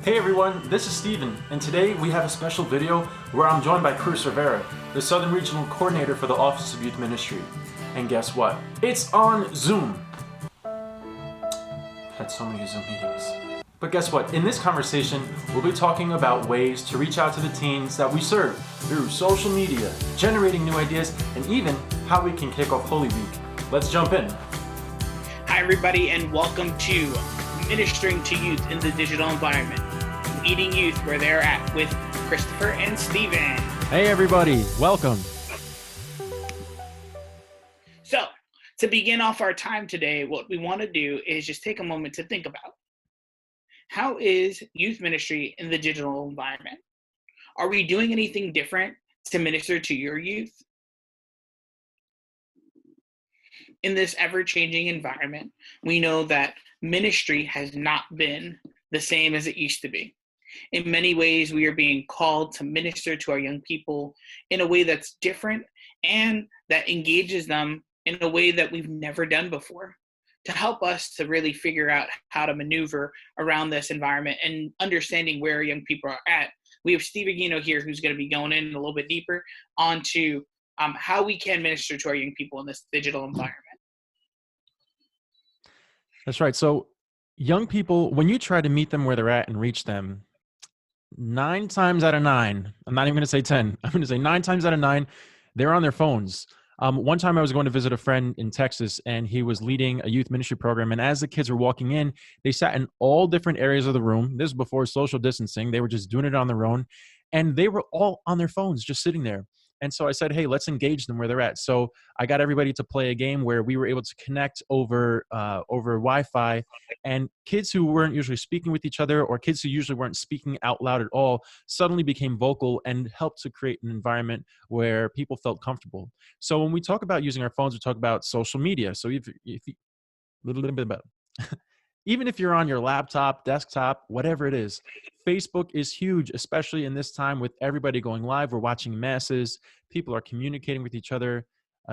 Hey everyone, this is Steven, and today we have a special video where I'm joined by Cruz Rivera, the Southern Regional Coordinator for the Office of Youth Ministry. And guess what? It's on Zoom! I've had so many Zoom meetings. But guess what? In this conversation, we'll be talking about ways to reach out to the teens that we serve through social media, generating new ideas, and even how we can kick off Holy Week. Let's jump in. Hi everybody, and welcome to Ministering to Youth in the Digital Environment, meeting youth where they're at with Christopher and Steven. Hey everybody, welcome. So, to begin off our time today, what we want to do is just take a moment to think about how is youth ministry in the digital environment? Are we doing anything different to minister to your youth? In this ever-changing environment, we know that ministry has not been the same as it used to be. In many ways, we are being called to minister to our young people in a way that's different and that engages them in a way that we've never done before, to help us to really figure out how to maneuver around this environment and understanding where young people are at. We have Steve Aguino here, who's going to be going in a little bit deeper onto how we can minister to our young people in this digital environment. That's right. So young people, when you try to meet them where they're at and reach them, 9 times out of 9, I'm not even going to say 10, I'm going to say 9 times out of 9, they're on their phones. One time I was going to visit a friend in Texas, and he was leading a youth ministry program. And as the kids were walking in, they sat in all different areas of the room. This was before social distancing. They were just doing it on their own. And they were all on their phones, just sitting there. And so I said, hey, let's engage them where they're at. So I got everybody to play a game where we were able to connect over Wi-Fi, and kids who weren't usually speaking with each other, or kids who usually weren't speaking out loud at all, suddenly became vocal and helped to create an environment where people felt comfortable. So when we talk about using our phones, we talk about social media. So if you, a little bit about even if you're on your laptop, desktop, whatever it is, Facebook is huge, especially in this time with everybody going live. We're watching masses. People are communicating with each other.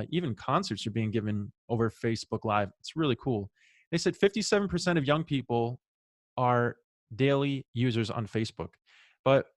Even concerts are being given over Facebook Live. It's really cool. They said 57% of young people are daily users on Facebook. But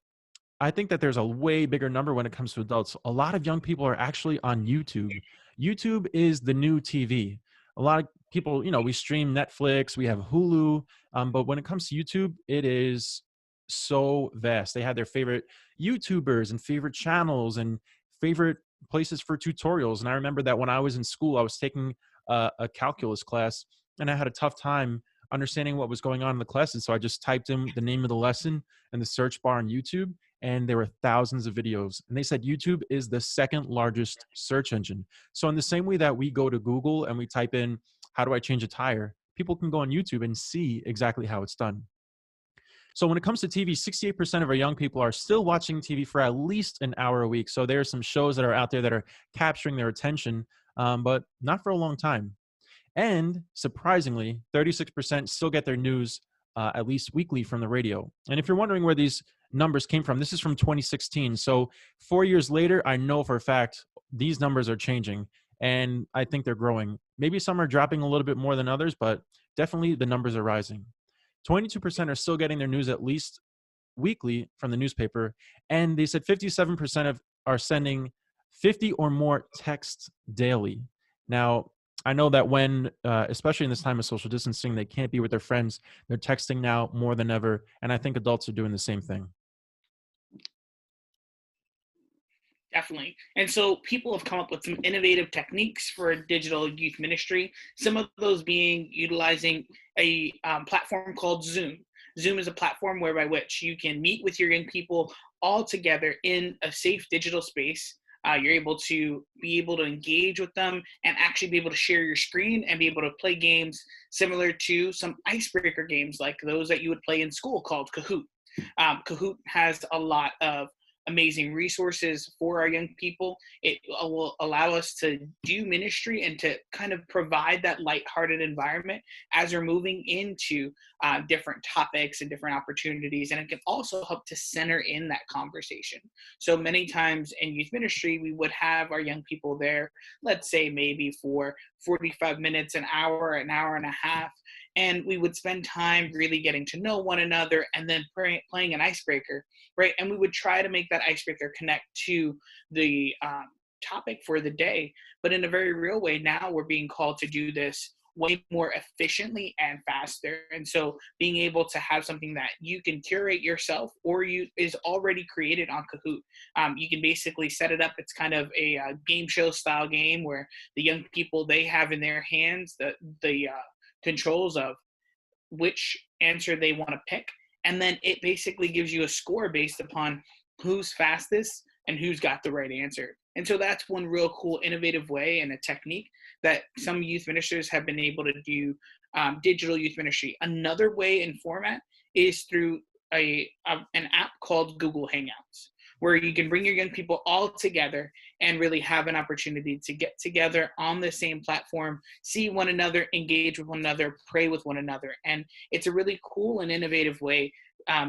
I think that there's a way bigger number when it comes to adults. A lot of young people are actually on YouTube. YouTube is the new TV. A lot of people, we stream Netflix, we have Hulu, but when it comes to YouTube, it is so vast. They have their favorite YouTubers and favorite channels and favorite places for tutorials. And I remember that when I was in school, I was taking a calculus class, and I had a tough time understanding what was going on in the class. And so I just typed in the name of the lesson in the search bar on YouTube, and there were thousands of videos. And they said YouTube is the second largest search engine. So in the same way that we go to Google and we type in, how do I change a tire? People can go on YouTube and see exactly how it's done. So when it comes to TV, 68% of our young people are still watching TV for at least an hour a week. So there are some shows that are out there that are capturing their attention, but not for a long time. And surprisingly, 36% still get their news at least weekly from the radio. And if you're wondering where these numbers came from, this is from 2016. So 4 years later, I know for a fact these numbers are changing, and I think they're growing. Maybe some are dropping a little bit more than others, but definitely the numbers are rising. 22% are still getting their news at least weekly from the newspaper. And they said 57% are sending 50 or more texts daily. Now, I know that when, especially in this time of social distancing, they can't be with their friends. They're texting now more than ever. And I think adults are doing the same thing. Definitely. And so people have come up with some innovative techniques for digital youth ministry, some of those being utilizing a platform called Zoom. Zoom is a platform whereby which you can meet with your young people all together in a safe digital space. You're able to engage with them and actually be able to share your screen and be able to play games similar to some icebreaker games like those that you would play in school called Kahoot. Kahoot has a lot of amazing resources for our young people. It will allow us to do ministry and to kind of provide that lighthearted environment as we're moving into different topics and different opportunities. And it can also help to center in that conversation. So many times in youth ministry, we would have our young people there, let's say maybe for 45 minutes, an hour and a half. And we would spend time really getting to know one another and then playing an icebreaker, right? And we would try to make that icebreaker connect to the topic for the day. But in a very real way, now we're being called to do this way more efficiently and faster. And so being able to have something that you can curate yourself or is already created on Kahoot. You can basically set it up. It's kind of a game show style game where the young people, they have in their hands the controls of which answer they want to pick. And then it basically gives you a score based upon who's fastest and who's got the right answer. And so that's one real cool, innovative way and a technique that some youth ministers have been able to do digital youth ministry. Another way and format is through an app called Google Hangouts, where you can bring your young people all together and really have an opportunity to get together on the same platform, see one another, engage with one another, pray with one another. And it's a really cool and innovative way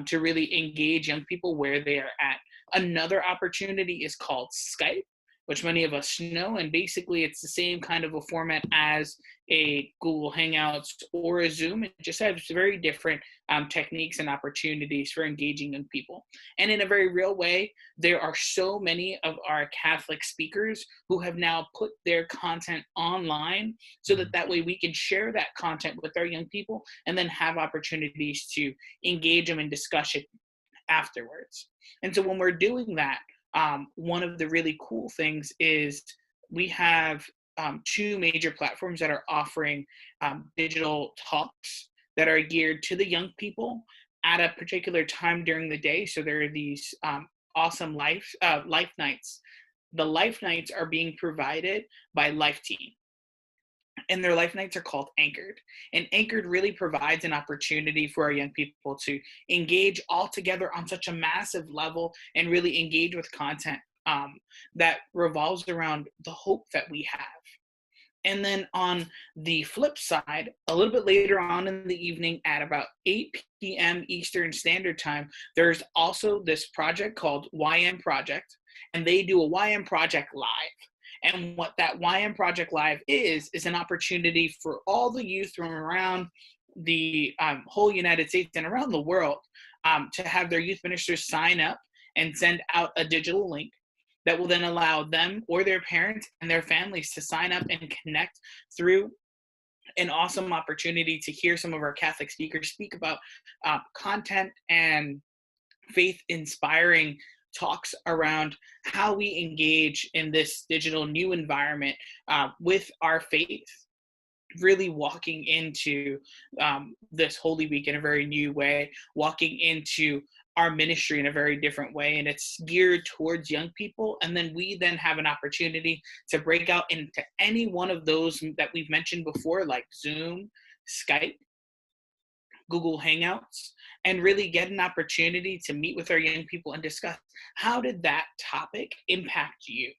to really engage young people where they are at. Another opportunity is called Skype, which many of us know, and basically it's the same kind of a format as a Google Hangouts or a Zoom. It just has very different techniques and opportunities for engaging young people. And in a very real way, there are so many of our Catholic speakers who have now put their content online so that way we can share that content with our young people and then have opportunities to engage them in discussion afterwards. And so when we're doing that, one of the really cool things is we have two major platforms that are offering digital talks that are geared to the young people at a particular time during the day. So there are these awesome life nights. The life nights are being provided by Life Team. And their life nights are called Anchored. And Anchored really provides an opportunity for our young people to engage all together on such a massive level and really engage with content that revolves around the hope that we have. And then on the flip side, a little bit later on in the evening at about 8 p.m. Eastern Standard Time, there's also this project called YM Project, and they do a YM Project Live. And what that YM Project Live is an opportunity for all the youth from around the whole United States and around the world to have their youth ministers sign up and send out a digital link that will then allow them or their parents and their families to sign up and connect through an awesome opportunity to hear some of our Catholic speakers speak about content and faith-inspiring talks around how we engage in this digital new environment with our faith, really walking into this Holy Week in a very new way, walking into our ministry in a very different way, and it's geared towards young people. And then we then have an opportunity to break out into any one of those that we've mentioned before, like Zoom, Skype, Google Hangouts, and really get an opportunity to meet with our young people and discuss how did that topic impact you.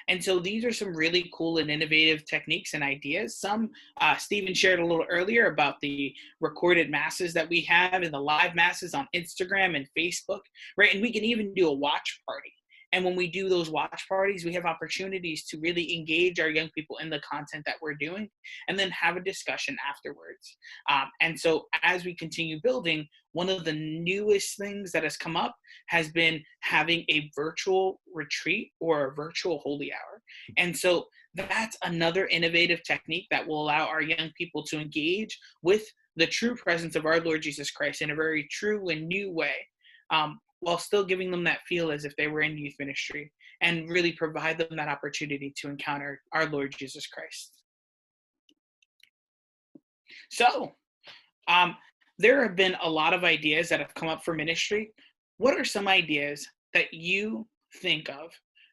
And so these are some really cool and innovative techniques and ideas. Some Stephen shared a little earlier about the recorded masses that we have and the live masses on Instagram and Facebook, right? And we can even do a watch party. And when we do those watch parties, we have opportunities to really engage our young people in the content that we're doing and then have a discussion afterwards. And so as we continue building, one of the newest things that has come up has been having a virtual retreat or a virtual holy hour. And so that's another innovative technique that will allow our young people to engage with the true presence of our Lord Jesus Christ in a very true and new way, while still giving them that feel as if they were in youth ministry, and really provide them that opportunity to encounter our Lord Jesus Christ. So there have been a lot of ideas that have come up for ministry. What are some ideas that you think of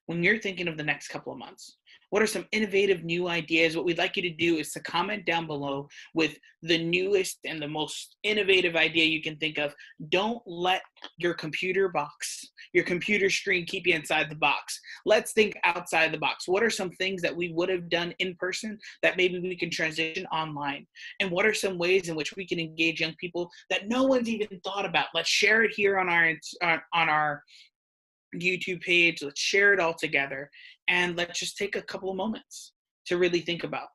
when you're thinking of the next couple of months? What are some innovative new ideas? What we'd like you to do is to comment down below with the newest and the most innovative idea you can think of. Don't let your computer box, your computer screen keep you inside the box. Let's think outside the box. What are some things that we would have done in person that maybe we can transition online? And what are some ways in which we can engage young people that no one's even thought about? Let's share it here on our YouTube page. Let's share it all together, and let's just take a couple of moments to really think about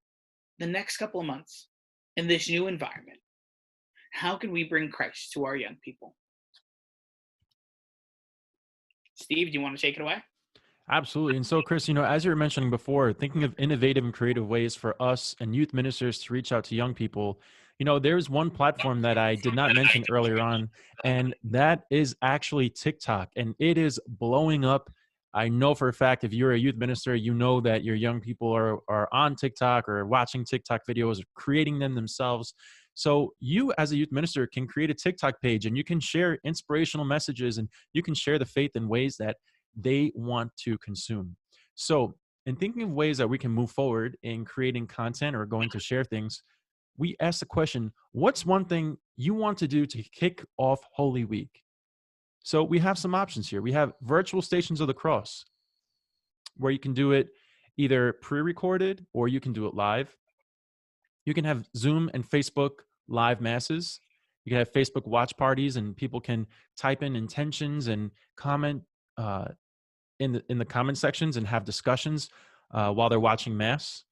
the next couple of months in this new environment, how can we bring Christ to our young people? Steve, do you want to take it away? Absolutely. And so, Chris, as you were mentioning before, thinking of innovative and creative ways for us and youth ministers to reach out to young people, there's one platform that I did not mention earlier on, and that is actually TikTok. And it is blowing up. I know for a fact, if you're a youth minister, you know that your young people are on TikTok or watching TikTok videos, or creating them themselves. So you as a youth minister can create a TikTok page, and you can share inspirational messages, and you can share the faith in ways that they want to consume. So, in thinking of ways that we can move forward in creating content or going to share things, we ask the question, what's one thing you want to do to kick off Holy Week? So, we have some options here. We have virtual Stations of the Cross, where you can do it either pre-recorded or you can do it live. You can have Zoom and Facebook live masses. You can have Facebook watch parties, and people can type in intentions and comment in the comment sections and have discussions while they're watching mass.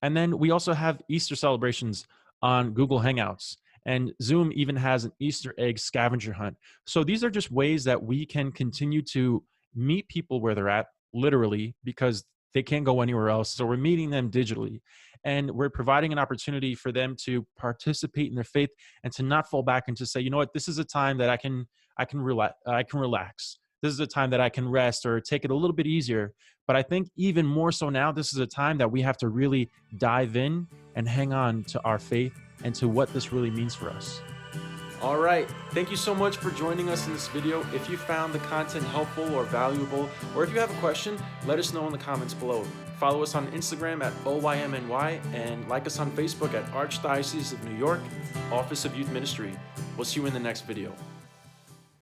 And then we also have Easter celebrations on Google Hangouts, and Zoom even has an Easter egg scavenger hunt. So these are just ways that we can continue to meet people where they're at, literally, because they can't go anywhere else. So we're meeting them digitally, and we're providing an opportunity for them to participate in their faith and to not fall back and to say, you know what, this is a time that I can relax. This is a time that I can rest or take it a little bit easier. But I think even more so now, this is a time that we have to really dive in and hang on to our faith and to what this really means for us. All right, thank you so much for joining us in this video. If you found the content helpful or valuable, or if you have a question, let us know in the comments below. Follow us on Instagram at OYMNY, and like us on Facebook at Archdiocese of New York, Office of Youth Ministry. We'll see you in the next video.